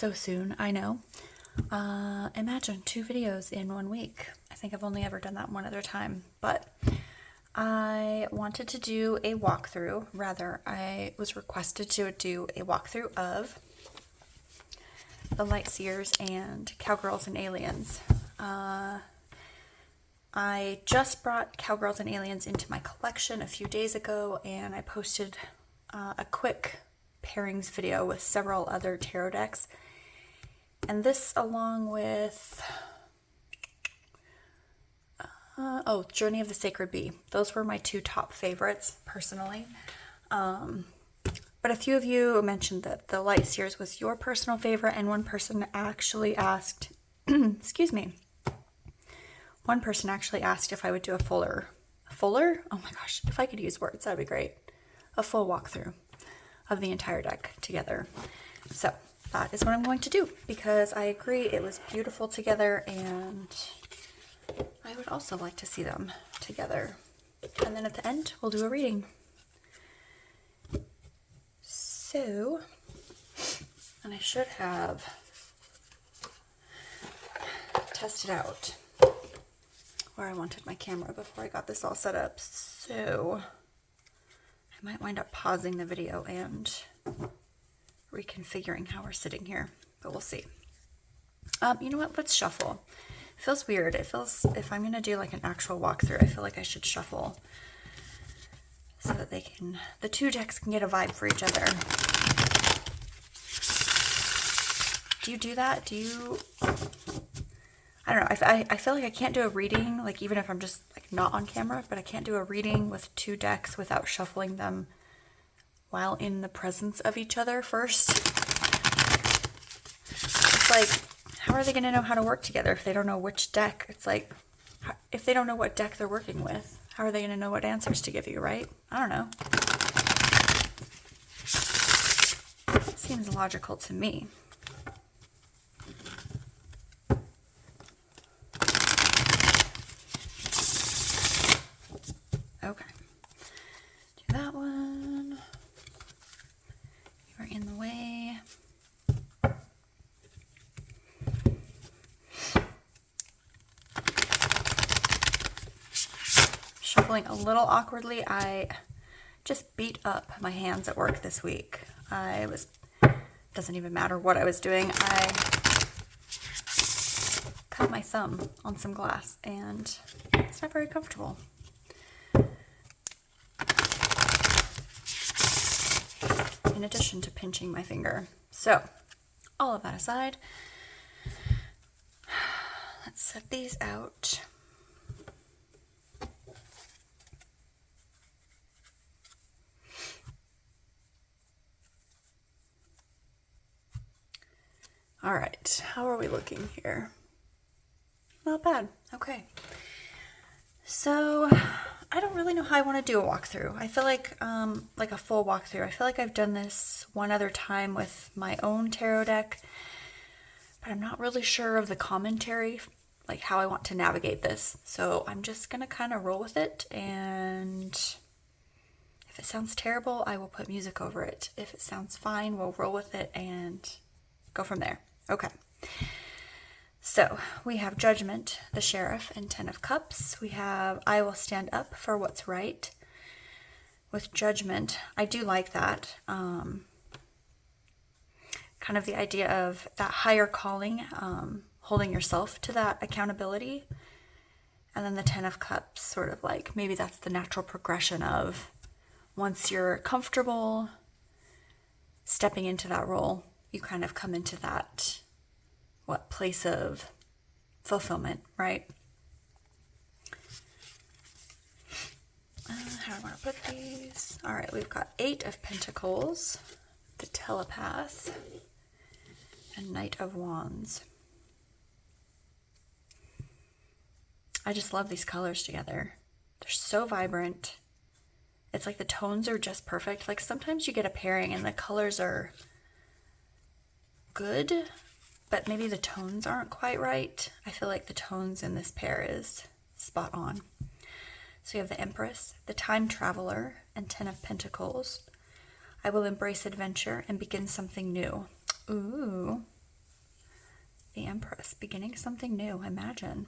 So soon, I know. Imagine 2 videos in 1 week. I think I've only ever done that one other time, but I wanted to do a walkthrough. Rather, I was requested to do a walkthrough of the Light Seers and Cowgirls and Aliens. I just brought Cowgirls and Aliens into my collection a few days ago, and I posted a quick pairings video with several other tarot decks. And this, along with Journey of the Sacred Bee. Those were my 2 top favorites, personally. But a few of you mentioned that the Light Seers was your personal favorite, and one person actually asked, excuse me, one person actually asked if I would do a fuller? Oh my gosh, if I could use words, that'd be great. A full walkthrough of the entire deck together. So that is what I'm going to do, because I agree it was beautiful together, and I would also like to see them together. And then at the end, we'll do a reading. So, and I should have tested out where I wanted my camera before I got this all set up. So, I might wind up pausing the video and reconfiguring how we're sitting here, but we'll see. You know what? Let's shuffle. It feels weird. It feels, if I'm going to do like an actual walkthrough, I feel like I should shuffle so that the 2 decks can get a vibe for each other. Do you do that? I don't know. I feel like I can't do a reading, like even if I'm just like not on camera, but I can't do a reading with 2 decks without shuffling them while in the presence of each other first. It's like, how are they going to know how to work together if they don't know which deck? It's like, if they don't know what deck they're working with, how are they going to know what answers to give you, right? I don't know. Seems logical to me. Okay. Do that one. You are in the way. Shuffling a little awkwardly. I just beat up my hands at work this week. Doesn't even matter what I was doing. I cut my thumb on some glass, and it's not very comfortable. In addition to pinching my finger. So, all of that aside, let's set these out. All right, how are we looking here? Not bad. Okay. So, I don't really know how I want to do a walkthrough. I feel like a full walkthrough. I feel like I've done this one other time with my own tarot deck, but I'm not really sure of the commentary, like how I want to navigate this. So I'm just going to kind of roll with it, and if it sounds terrible, I will put music over it. If it sounds fine, we'll roll with it and go from there. Okay. So we have Judgment, the Sheriff, and 10 of Cups. We have I will stand up for what's right. With Judgment, I do like that. Kind of the idea of that higher calling, holding yourself to that accountability. And then the 10 of Cups, sort of like maybe that's the natural progression of once you're comfortable stepping into that role, you kind of come into that place of fulfillment, right? How do I want to put these? All right, we've got 8 of Pentacles, the Telepath, and Knight of Wands. I just love these colors together. They're so vibrant. It's like the tones are just perfect. Like sometimes you get a pairing and the colors are good, but maybe the tones aren't quite right. I feel like the tones in this pair is spot on. So you have the Empress, the Time Traveler, and 10 of Pentacles. I will embrace adventure and begin something new. Ooh, The Empress, beginning something new, imagine.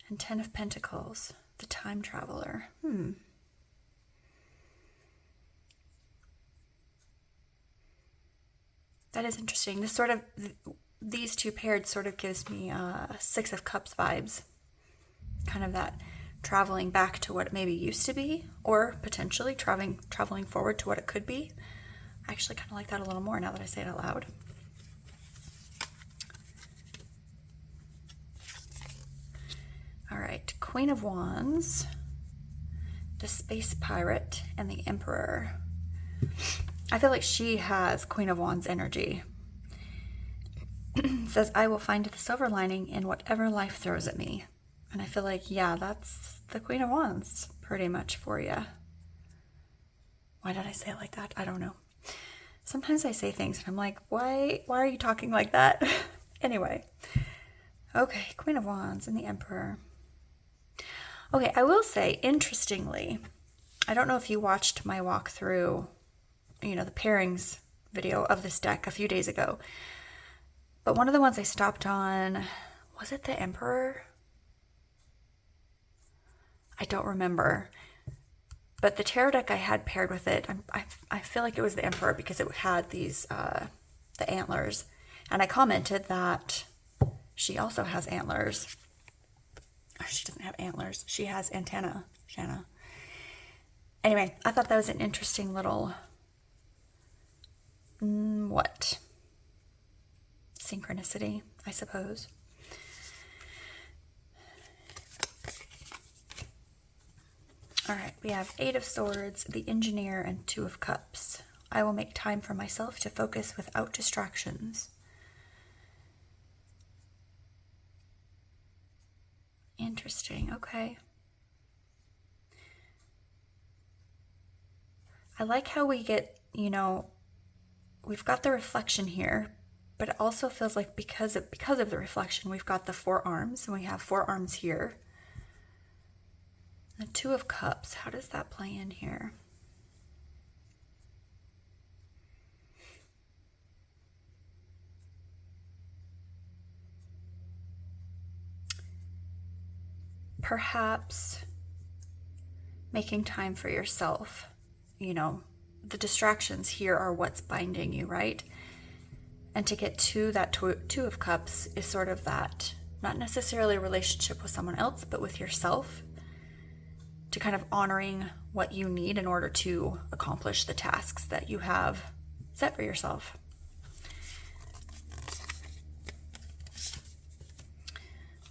And 10 of Pentacles, the Time Traveler. That is interesting. This sort of, these two paired sort of gives me Six of Cups vibes. Kind of that traveling back to what it maybe used to be, or potentially traveling forward to what it could be. I actually kind of like that a little more now that I say it out loud. All right, Queen of Wands, the Space Pirate, and the Emperor. I feel like she has Queen of Wands energy. It says, I will find the silver lining in whatever life throws at me. And I feel like, yeah, that's the Queen of Wands pretty much for you. Why did I say it like that? I don't know. Sometimes I say things and I'm like, why are you talking like that? Anyway. Okay, Queen of Wands and the Emperor. Okay, I will say, interestingly, I don't know if you watched my walkthrough, the pairings video of this deck a few days ago, but one of the ones I stopped on, was it the Emperor? I don't remember. But the tarot deck I had paired with it, I feel like it was the Emperor because it had these, the antlers. And I commented that she also has antlers. Oh, she doesn't have antlers. She has antenna, Shanna. Anyway, I thought that was an interesting little, synchronicity, I suppose. All right, we have 8 of Swords, the Engineer, and 2 of Cups. I will make time for myself to focus without distractions. Interesting, okay. I like how we get, we've got the reflection here, but it also feels like because of the reflection, we've got the 4 arms, and we have 4 arms here. The 2 of Cups, how does that play in here? Perhaps making time for yourself. The distractions here are what's binding you, right? And to get to that 2 of Cups is sort of that, not necessarily a relationship with someone else, but with yourself. To kind of honoring what you need in order to accomplish the tasks that you have set for yourself.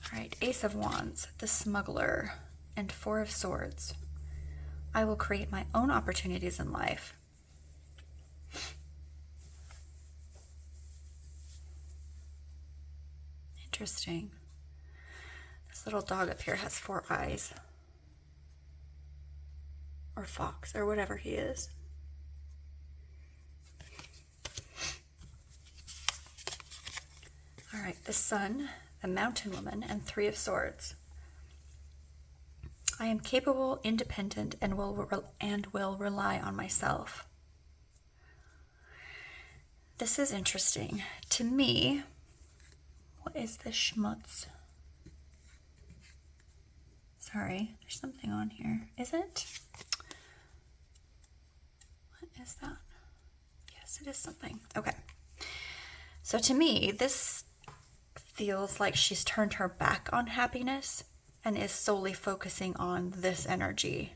All right, Ace of Wands, the Smuggler, and 4 of Swords. I will create my own opportunities in life. Interesting. This little dog up here has 4 eyes. Or fox, or whatever he is. All right, the Sun, the Mountain Woman, and 3 of Swords. I am capable, independent, and will rely on myself. This is interesting. To me, what is this schmutz? Sorry, there's something on here. Is it? What is that? Yes, it is something. Okay. So to me, this feels like she's turned her back on happiness and is solely focusing on this energy.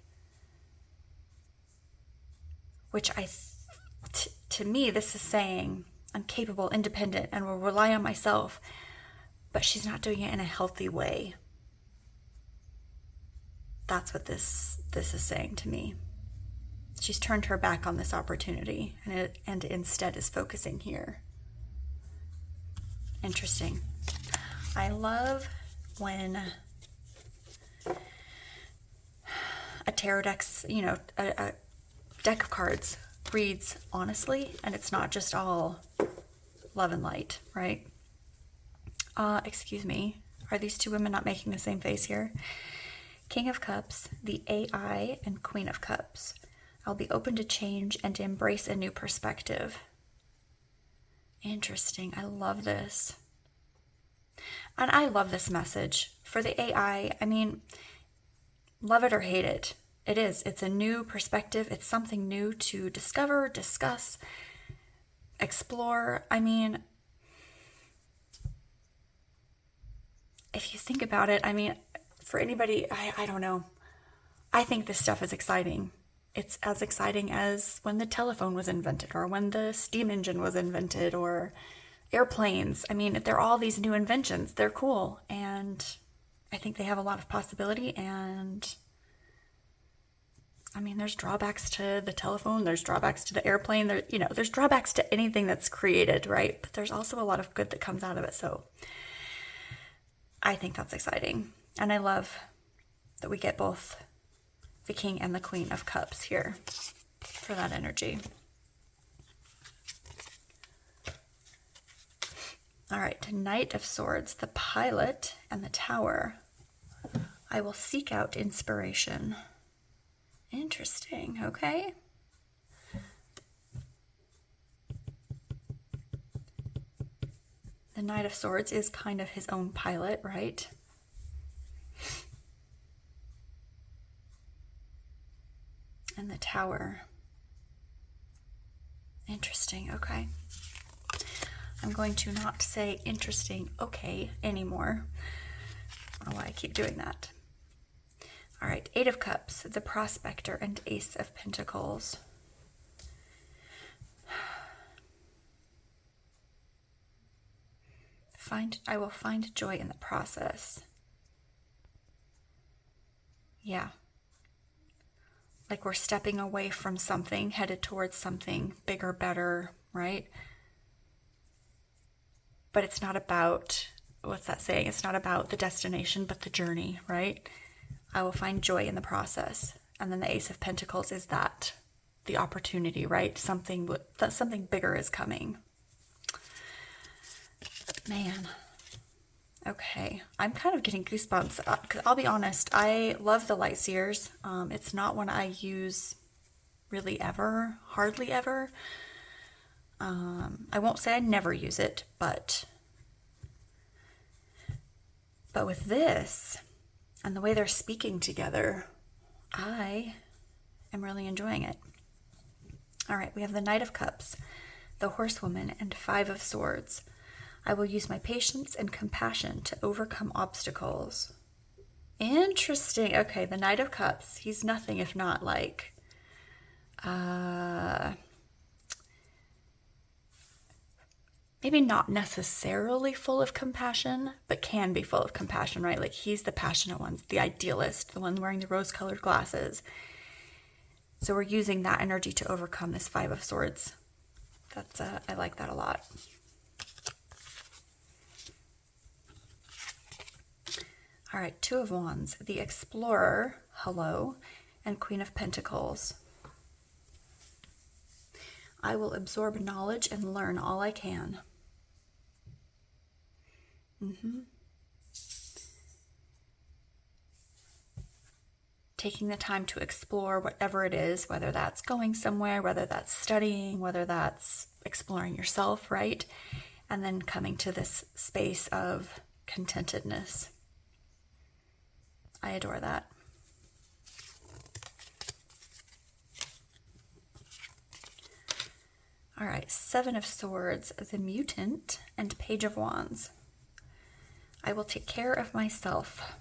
Which to me, this is saying I'm capable, independent, and will rely on myself, but she's not doing it in a healthy way. That's what this is saying to me. She's turned her back on this opportunity and instead is focusing here. Interesting. I love when a tarot deck's, a deck of cards reads honestly, and it's not just all love and light, right? Excuse me. Are these 2 women not making the same face here? King of Cups, the AI, and Queen of Cups. I'll be open to change and to embrace a new perspective. Interesting. I love this. And I love this message. For the AI, I mean, love it or hate it. It is. It's a new perspective. It's something new to discover, discuss, explore. I mean, if you think about it, I mean, for anybody, I don't know. I think this stuff is exciting. It's as exciting as when the telephone was invented or when the steam engine was invented or airplanes. I mean, they're all these new inventions. They're cool. And I think they have a lot of possibility. And I mean, there's drawbacks to the telephone. There's drawbacks to the airplane. There's drawbacks to anything that's created, right? But there's also a lot of good that comes out of it. So I think that's exciting. And I love that we get both the King and the Queen of Cups here for that energy. All right, Knight of Swords, the Pilot, and the Tower. I will seek out inspiration. Interesting, okay. The Knight of Swords is kind of his own pilot, right? And the Tower. Interesting, okay. I'm going to not say interesting, okay, anymore. I don't know why I keep doing that. All right, Eight of Cups, the Prospector, and Ace of Pentacles. I will find joy in the process. Yeah. Like we're stepping away from something, headed towards something bigger, better, right? But it's not about, what's that saying? It's not about the destination, but the journey, right? I will find joy in the process. And then the Ace of Pentacles is that, the opportunity, right? Something bigger is coming. Man. Okay. I'm kind of getting goosebumps. 'Cause I'll be honest, I love the Light Seers. It's not one I use really ever, hardly ever. I won't say I never use it, but with this and the way they're speaking together, I am really enjoying it. All right, we have the Knight of Cups, the Horsewoman, and Five of Swords. I will use my patience and compassion to overcome obstacles. Interesting. Okay, the Knight of Cups, he's nothing if not like maybe not necessarily full of compassion, but can be full of compassion, right? Like he's the passionate one, the idealist, the one wearing the rose-colored glasses. So we're using that energy to overcome this Five of Swords. That's I like that a lot. All right, Two of Wands, the Explorer, hello, and Queen of Pentacles. I will absorb knowledge and learn all I can. Taking the time to explore whatever it is, whether that's going somewhere, whether that's studying, whether that's exploring yourself, right? And then coming to this space of contentedness. I adore that. All right, Seven of Swords, the Mutant, and Page of Wands. I will take care of myself.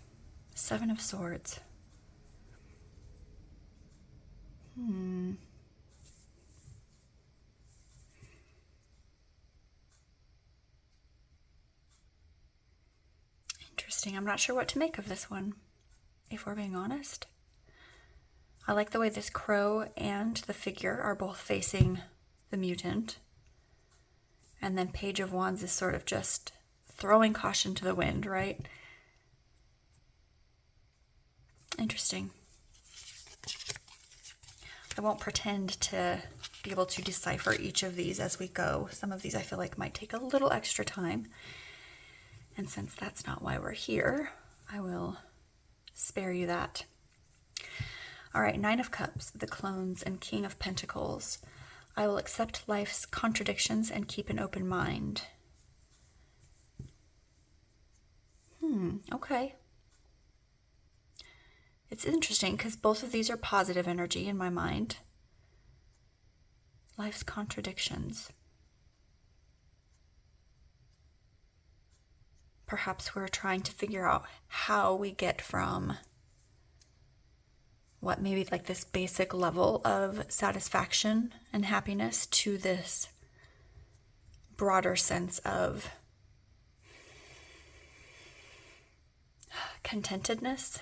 Seven of Swords. Interesting. I'm not sure what to make of this one, if we're being honest. I like the way this crow and the figure are both facing the mutant. And then Page of Wands is sort of just throwing caution to the wind, right? Interesting. I won't pretend to be able to decipher each of these as we go. Some of these I feel like might take a little extra time. And since that's not why we're here, I will spare you that. All right, Nine of Cups, the Clones, and King of Pentacles. I will accept life's contradictions and keep an open mind. Okay. It's interesting because both of these are positive energy in my mind. Life's contradictions. Perhaps we're trying to figure out how we get from what maybe like this basic level of satisfaction and happiness to this broader sense of contentedness.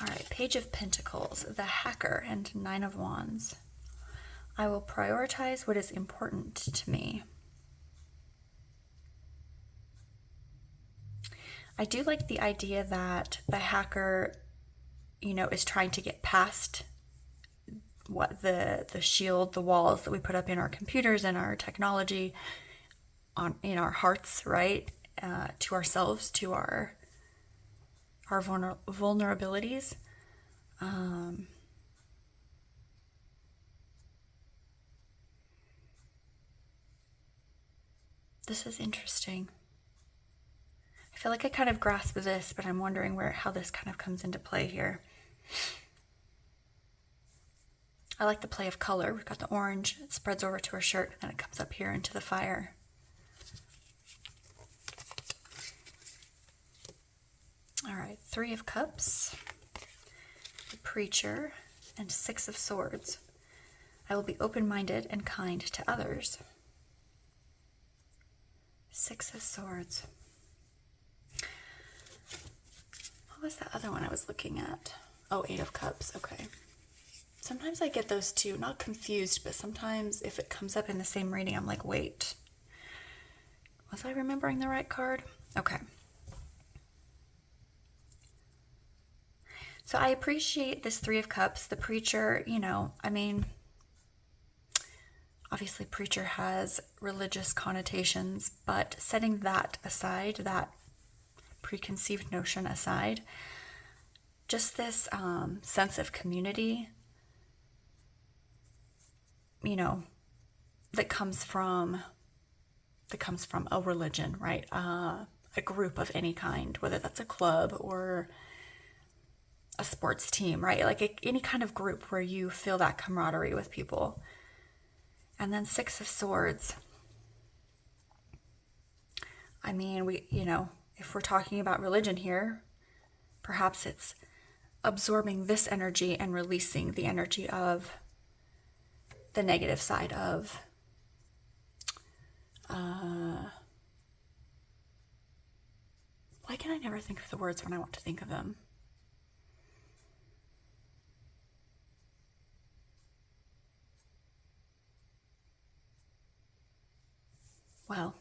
All right, Page of Pentacles, the Hacker, and Nine of Wands. I will prioritize what is important to me. I do like the idea that the hacker, is trying to get past what the shield, the walls that we put up in our computers and our technology, in our hearts, right? To ourselves, to our vulnerabilities. This is interesting. I feel like I kind of grasp this, but I'm wondering how this kind of comes into play here. I like the play of color. We've got the orange, it spreads over to her shirt, and then it comes up here into the fire. All right, Three of Cups, the Preacher, and Six of Swords. I will be open-minded and kind to others. Six of Swords. What was that other one I was looking at? Oh, Eight of Cups. Okay. Sometimes I get those two, not confused, but sometimes if it comes up in the same reading, I'm like, wait, was I remembering the right card? Okay. So I appreciate this Three of Cups. The Preacher, obviously Preacher has religious connotations, but setting that aside, that preconceived notion aside, just this sense of community, that comes from a religion, right? A group of any kind, whether that's a club or a sports team, right? Like any kind of group where you feel that camaraderie with people. And then Six of Swords. I mean, if we're talking about religion here, perhaps it's absorbing this energy and releasing the energy of the negative side of why can I never think of the words when I want to think of them? Well,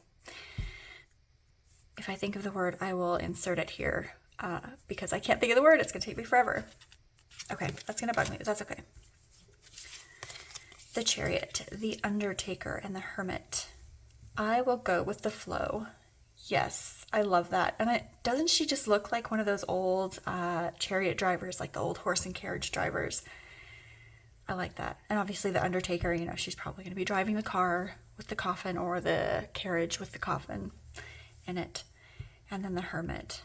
if I think of the word, I will insert it here because I can't think of the word. It's going to take me forever. Okay, that's going to bug me, but that's okay. The Chariot, the Undertaker, and the Hermit. I will go with the flow. Yes, I love that. And doesn't she just look like one of those old chariot drivers, like the old horse and carriage drivers? I like that. And obviously the Undertaker, she's probably going to be driving the car with the coffin or the carriage with the coffin in it. And then the Hermit.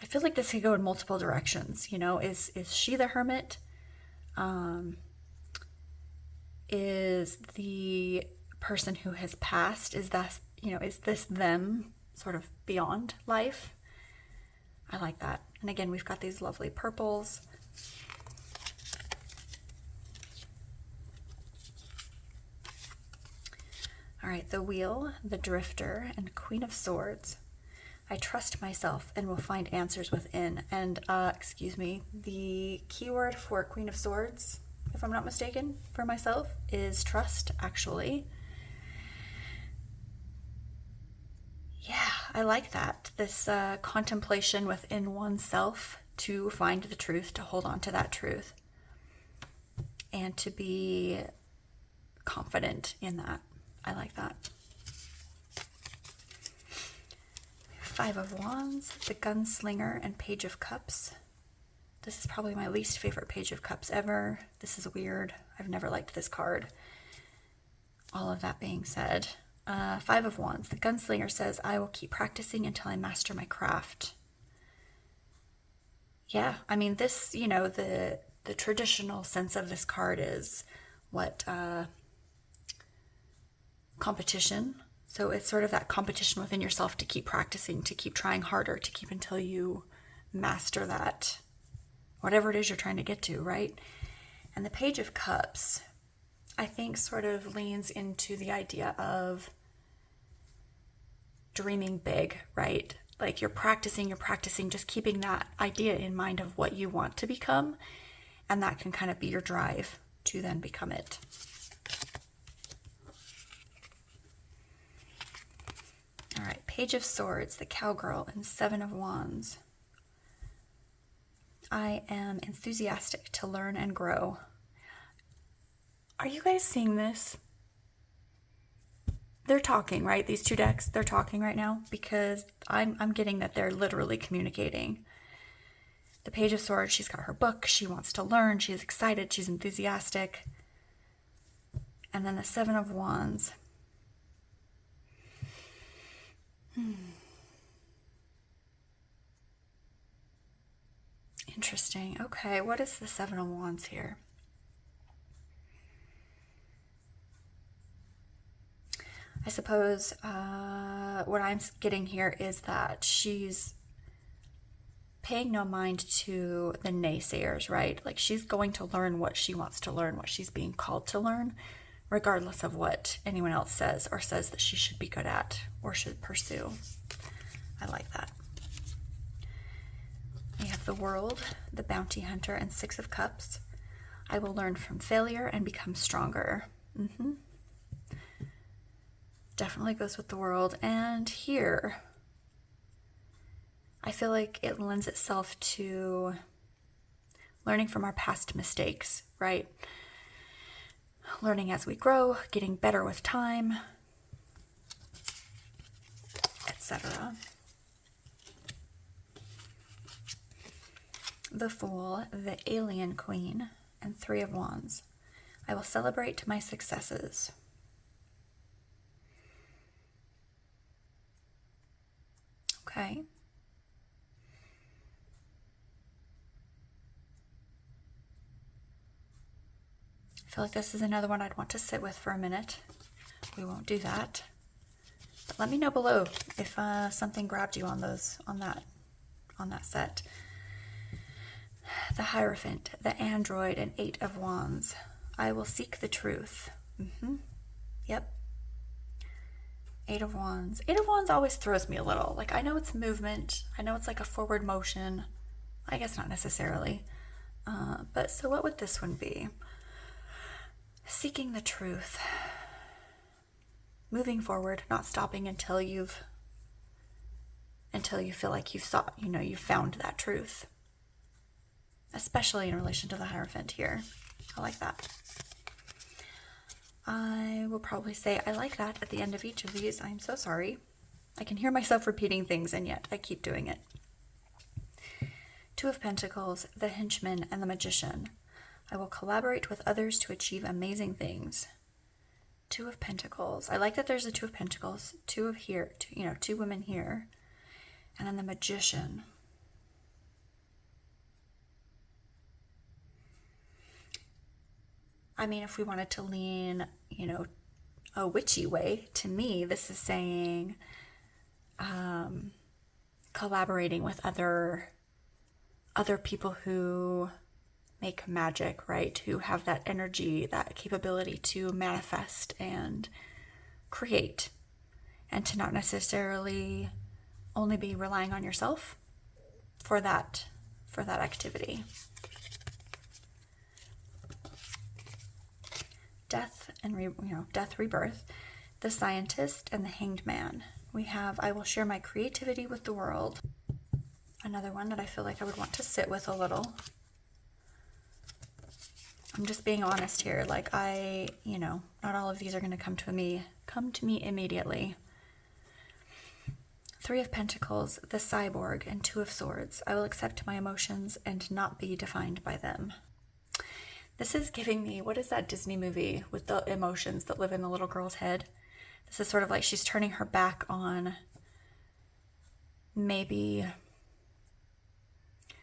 I feel like this could go in multiple directions. Is she the hermit? Is the person who has passed, is this them sort of beyond life? I like that. And again, we've got these lovely purples. All right, the Wheel, the Drifter, and Queen of Swords. I trust myself and will find answers within. And, the keyword for Queen of Swords, if I'm not mistaken, for myself, is trust, actually. Yeah, I like that. This contemplation within oneself to find the truth, to hold on to that truth, and to be confident in that. I like that. Five of Wands, the Gunslinger, and Page of Cups. This is probably my least favorite Page of Cups ever. This is weird. I've never liked this card. All of that being said, Five of Wands. The Gunslinger says, I will keep practicing until I master my craft. Yeah, I mean, this, you know, the traditional sense of this card is what, competition. So it's sort of that competition within yourself to keep practicing, to keep trying harder, to keep until you master that, whatever it is you're trying to get to, right? And the Page of Cups, I think, sort of leans into the idea of dreaming big, right? Like you're practicing, just keeping that idea in mind of what you want to become. And that can kind of be your drive to then become it. All right, Page of Swords, the Cowgirl, and Seven of Wands. I am enthusiastic to learn and grow. Are you guys seeing this? They're talking, right? These two decks, they're talking right now because I'm getting that they're literally communicating. The Page of Swords, she's got her book. She wants to learn. She's excited. She's enthusiastic. And then the Seven of Wands. Interesting. Okay, what is the Seven of Wands here? I suppose what I'm getting here is that she's paying no mind to the naysayers, right? Like she's going to learn what she wants to learn, what she's being called to learn, regardless of what anyone else says or says that she should be good at or should pursue. I like that. We have the World, the Bounty Hunter, and Six of Cups. I will learn from failure and become stronger. Definitely goes with the World. And here, I feel like it lends itself to learning from our past mistakes, right? Learning as we grow, getting better with time, etc. The Fool, the Alien Queen, and Three of Wands. I will celebrate my successes. Okay. I feel like this is another one I'd want to sit with for a minute. We won't do that. But let me know below if something grabbed you on that set. The Hierophant, the Android, and Eight of Wands. I will seek the truth. Yep. Eight of Wands. Eight of Wands always throws me a little. Like, I know it's movement. I know it's like a forward motion. I guess not necessarily. But so what would this one be? Seeking the truth. Moving forward, not stopping until you feel like you've found that truth. Especially in relation to the Hierophant here. I like that. I will probably say I like that at the end of each of these. I'm so sorry. I can hear myself repeating things and yet I keep doing it. Two of Pentacles, the Henchman, and the Magician. I will collaborate with others to achieve amazing things. Two of Pentacles. I like that there's a Two of Pentacles. Two women here. And then the Magician. I mean, if we wanted to lean, a witchy way, to me, this is saying collaborating with other people who make magic, right? Who have that energy, that capability to manifest and create, and to not necessarily only be relying on yourself for that activity. Death and death, rebirth, the Scientist, and the Hanged Man. We have I will share my creativity with the world. Another one that I feel like I would want to sit with a little. I'm just being honest here. Like not all of these are going to come to me immediately. Three of Pentacles, the Cyborg, and Two of Swords. I will accept my emotions and not be defined by them. This is giving me, what is that Disney movie with the emotions that live in the little girl's head? This is sort of like she's turning her back on maybe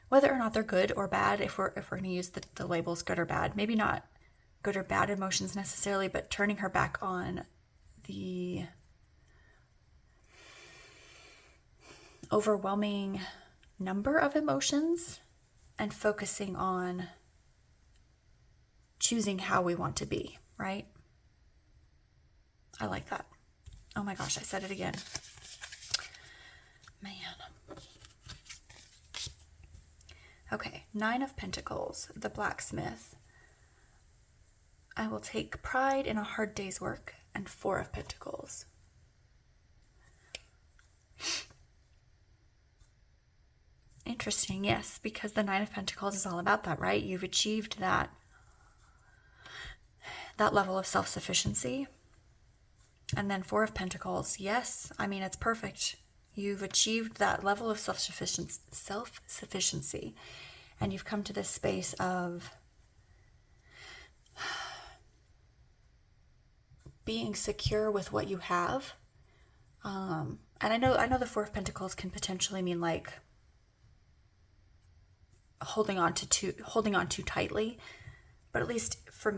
whether or not they're good or bad, if we're going to use the labels good or bad. Maybe not good or bad emotions necessarily, but turning her back on the overwhelming number of emotions and focusing on choosing how we want to be, right? I like that. Oh my gosh, I said it again. Man. Okay, Nine of Pentacles, the Blacksmith. I will take pride in a hard day's work, and Four of Pentacles. Interesting, yes, because the Nine of Pentacles is all about that, right? You've achieved that level of self-sufficiency. And then Four of Pentacles, yes, I mean, it's perfect. You've achieved that level of self-sufficiency, and you've come to this space of being secure with what you have. And I know the Four of Pentacles can potentially mean like holding on too tightly, but at least for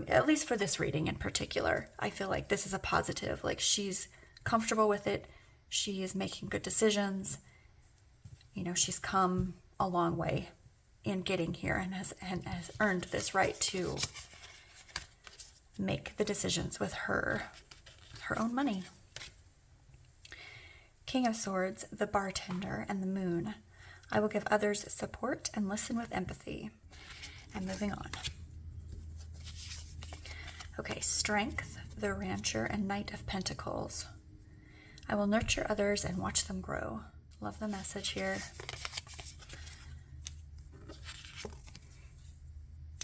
this reading in particular, I feel like this is a positive. Like, she's comfortable with it. She is making good decisions. You know, she's come a long way in getting here and has earned this right to make the decisions with her own money. King of Swords, the Bartender, and the Moon. I will give others support and listen with empathy. And moving on. Okay, Strength, the Rancher, and Knight of Pentacles. I will nurture others and watch them grow. Love the message here.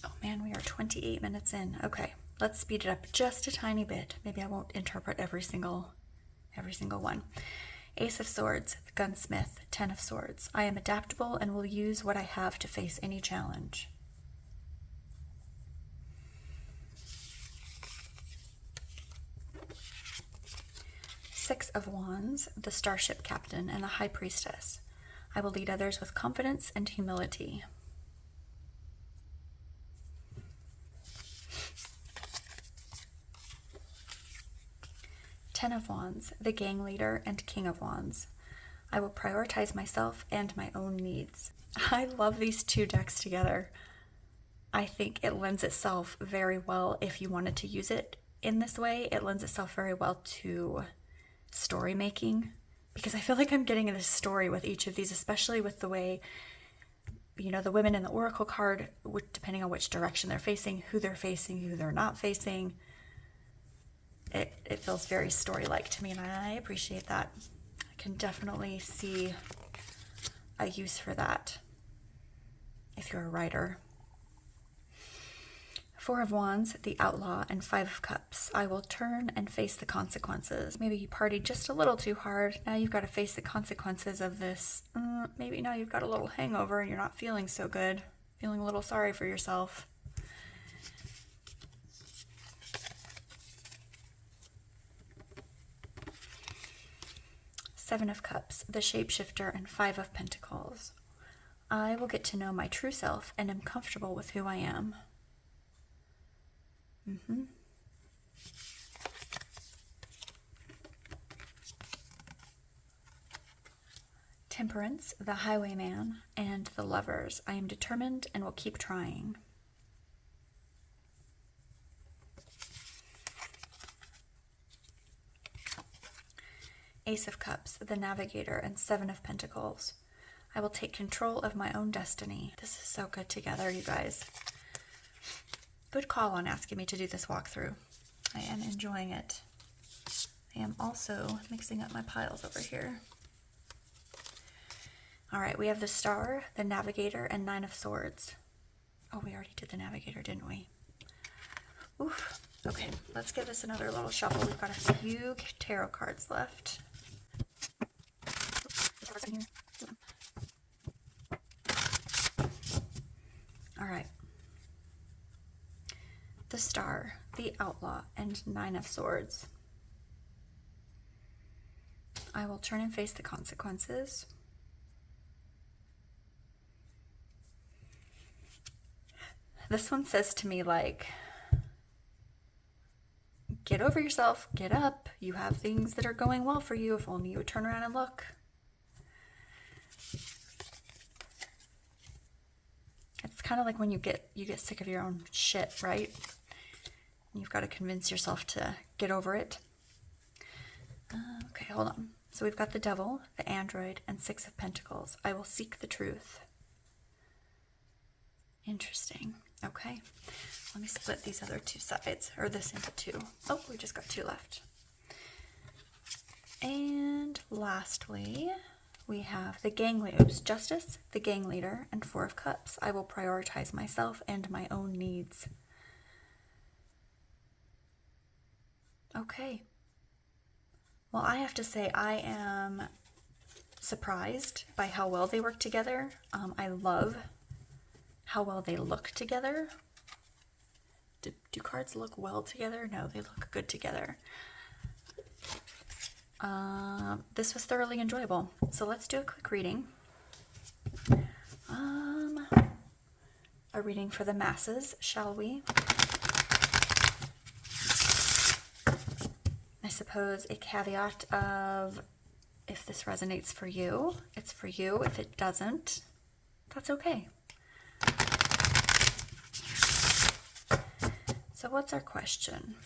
Oh man, we are 28 minutes in. Okay, let's speed it up just a tiny bit. Maybe I won't interpret every single one. Ace of Swords, the Gunsmith, Ten of Swords. I am adaptable and will use what I have to face any challenge. Six of Wands, the Starship Captain, and the High Priestess. I will lead others with confidence and humility. Ten of Wands, the Gang Leader, and King of Wands. I will prioritize myself and my own needs. I love these two decks together. I think it lends itself very well, if you wanted to use it in this way, it lends itself very well to story making, because I feel like I'm getting in this story with each of these, especially with the way, you know, the women in the Oracle card, depending on which direction they're facing, who they're not facing. It feels very story-like to me, and I appreciate that. I can definitely see a use for that if you're a writer. Four of Wands, the Outlaw, and Five of Cups. I will turn and face the consequences. Maybe you partied just a little too hard. Now you've got to face the consequences of this. Maybe now you've got a little hangover and you're not feeling so good. Feeling a little sorry for yourself. Seven of Cups, the Shapeshifter, and Five of Pentacles. I will get to know my true self and am comfortable with who I am. Temperance, the Highwayman, and the Lovers. I am determined and will keep trying. Ace of Cups, the Navigator, and Seven of Pentacles. I will take control of my own destiny. This is so good together, you guys. Good call on asking me to do this walkthrough. I am enjoying it. I am also mixing up my piles over here. All right, we have the Star, the Navigator, and Nine of Swords. Oh, we already did the Navigator, didn't we? Oof. Okay, let's give this another little shuffle. We've got a few tarot cards left. Star, the Outlaw, and 9 of Swords. I will turn and face the consequences. This one says to me, like, get over yourself, get up. You have things that are going well for you. If only you would turn around and look. It's kind of like when you get sick of your own shit, right? You've got to convince yourself to get over it. Okay, hold on. So we've got the Devil, the Android, and 6 of Pentacles. I will seek the truth. Interesting. Okay. Let me split these other 2 sides, or this into 2. Oh, we just got 2 left. And lastly, we have the gang leaders, Justice, the gang leader, and 4 of Cups. I will prioritize myself and my own needs. Okay. Well, I have to say I am surprised by how well they work together. I love how well they look together. Do cards look well together? No, they look good together. This was thoroughly enjoyable. So let's do a quick reading. A reading for the masses, shall we? I suppose a caveat of, if this resonates for you, it's for you. If it doesn't, that's okay. So what's our question?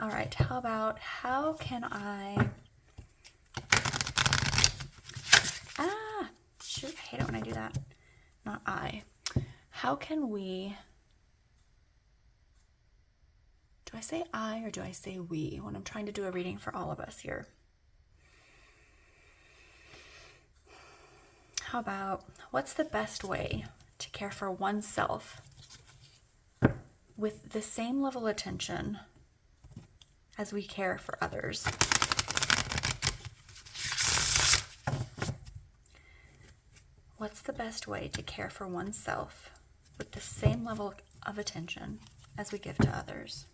All right, how about, how can I... Shoot, I hate it when I do that. Not I. How can we... Do I say I or do I say we when I'm trying to do a reading for all of us here? How about, what's the best way to care for oneself with the same level of attention as we care for others? What's the best way to care for oneself with the same level of attention as we give to others?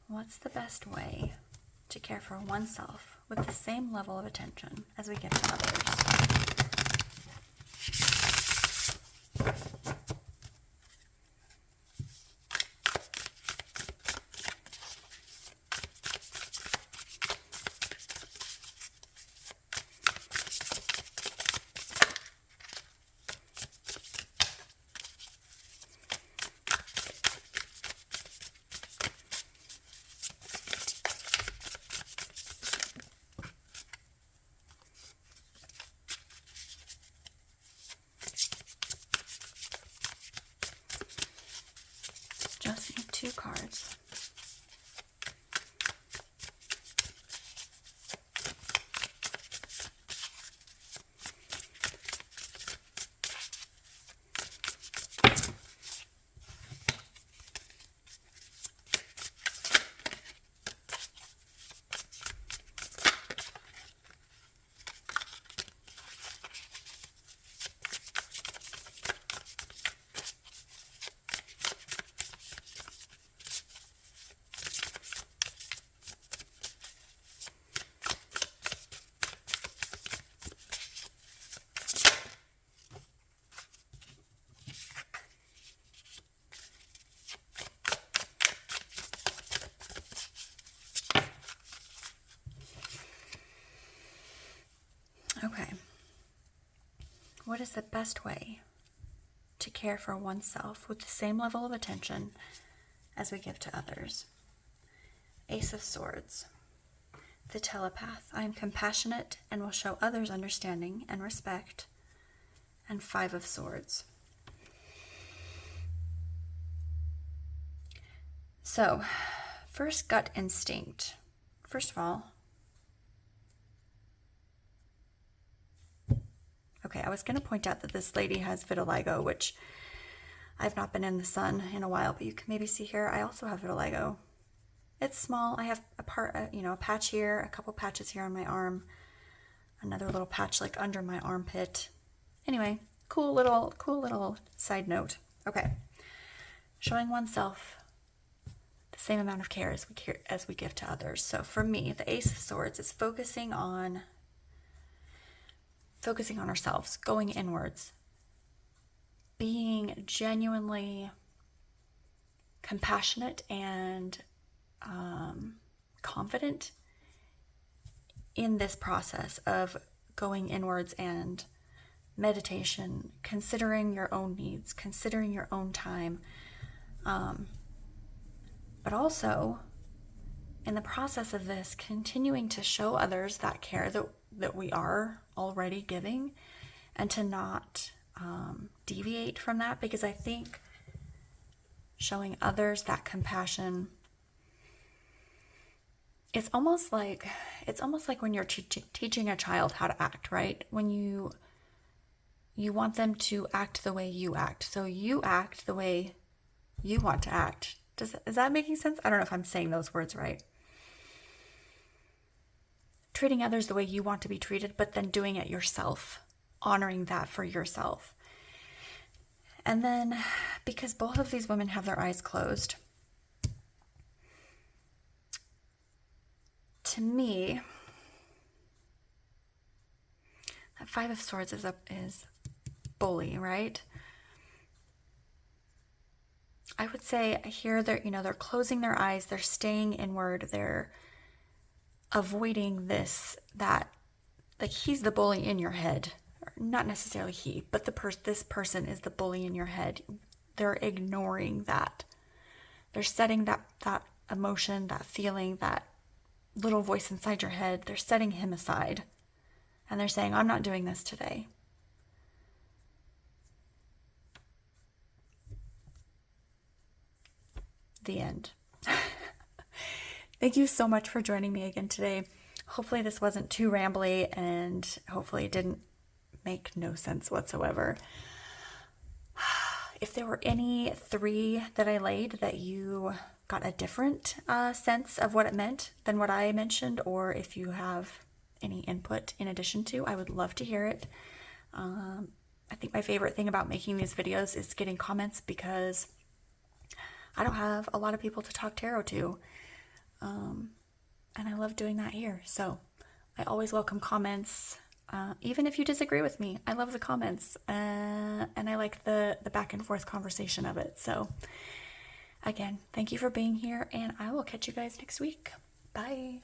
What's the best way to care for oneself with the same level of attention as we give to others? Just need 2 cards. what is the best way to care for oneself with the same level of attention as we give to others? Ace of Swords. The telepath. I am compassionate and will show others understanding and respect. And Five of Swords. So, first, gut instinct. First of all, okay, I was going to point out that this lady has vitiligo, which I've not been in the sun in a while, but you can maybe see here, I also have vitiligo. It's small. I have a patch here, a couple patches here on my arm, another little patch like under my armpit. Anyway, cool little side note. Okay, showing oneself the same amount of care as we give to others. So for me, the Ace of Swords is focusing on ourselves, going inwards, being genuinely compassionate and confident in this process of going inwards and meditation, considering your own needs, considering your own time, but also in the process of this, continuing to show others that care that we are already giving, and to not deviate from that, because I think showing others that compassion, it's almost like when you're teaching a child how to act, right? When you want them to act the way you act, so you act the way you want to act. Is that making sense? I don't know if I'm saying those words right. Treating others the way you want to be treated, but then doing it yourself, honoring that for yourself. And then, because both of these women have their eyes closed, to me, that Five of Swords is bully, right? I would say here they're closing their eyes, they're staying inward, they're avoiding that like he's the bully in your head. Not necessarily he, but this person is the bully in your head. They're ignoring that. They're setting that emotion, that feeling, that little voice inside your head, they're setting him aside. And they're saying, I'm not doing this today. The end. Thank you so much for joining me again today. Hopefully this wasn't too rambly, and hopefully it didn't make no sense whatsoever. If there were any three that I laid that you got a different sense of what it meant than what I mentioned, or if you have any input in addition to, I would love to hear it. I think my favorite thing about making these videos is getting comments, because I don't have a lot of people to talk tarot to. And I love doing that here. So I always welcome comments. Even if you disagree with me, I love the comments. And I like the back and forth conversation of it. So again, thank you for being here, and I will catch you guys next week. Bye.